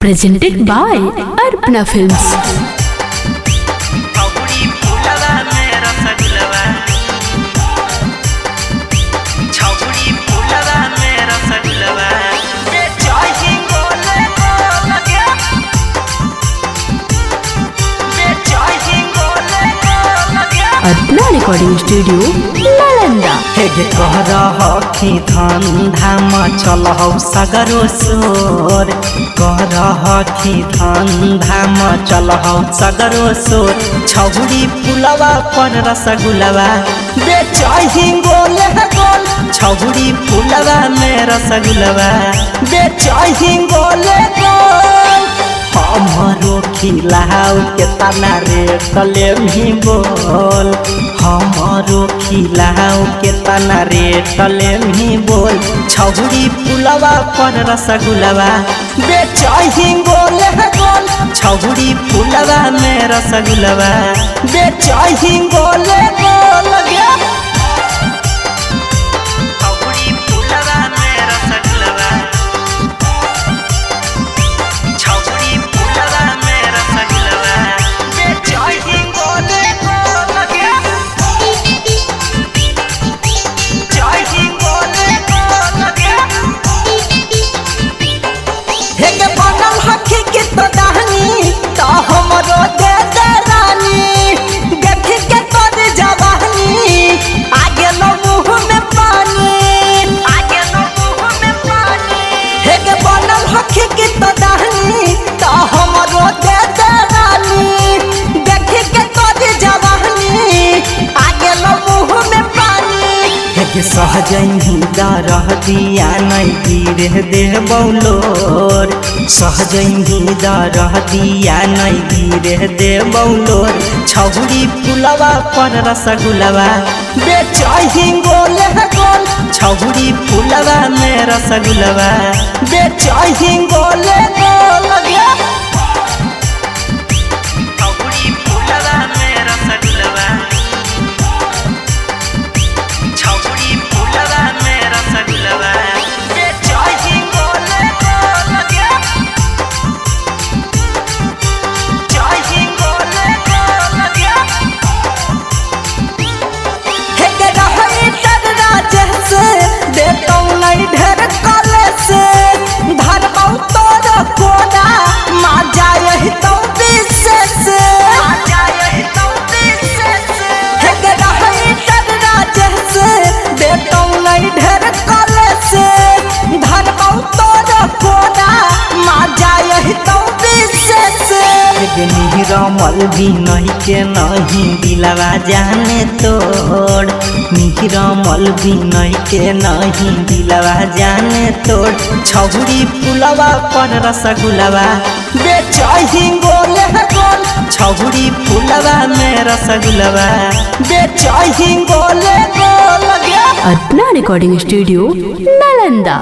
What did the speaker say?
presented by Arpana Films. Arpana Recording Studio, Nalanda. हेगे कह रही धंधा मचल हौ सगरो सोर कह रही धंधा मचल हौ सगरो सोर छौरी पुलवा पर रसगुलवा बेचही गोले गोल छौरी पुलवा में रसगुलवा बेचही गोले गोल हमरो खिलाऊ के तना रे कले भी बोल हमरो खिलाऊ के तना रे कले भी बोल छौरी पुलवा पर रसगुलवा बेचही गोले गोल छौरी पुलवा में रसगुलवा बेचही गोले गोल सहजही रह दिया नहीं गिरे दे बौलोर सहजही रह दिया नहीं गिरे दे बौलोर छौरी पुलवा पर रसगुलवा बेचही गोले गोल छौरी पुलवा में रसगुलवा बेचही गोले गोल रमल भी नहीं के नहीं दिलवा जाने तोड़ रमल भी नहीं के नहीं दिलवा जाने तोड़ छौरी पुलवा पर रसगुलवा बेचही गोले गोल छौरी पुलवा में रसगुलवा बेचही गोले गोल Arpana Recording Studio, Nalanda.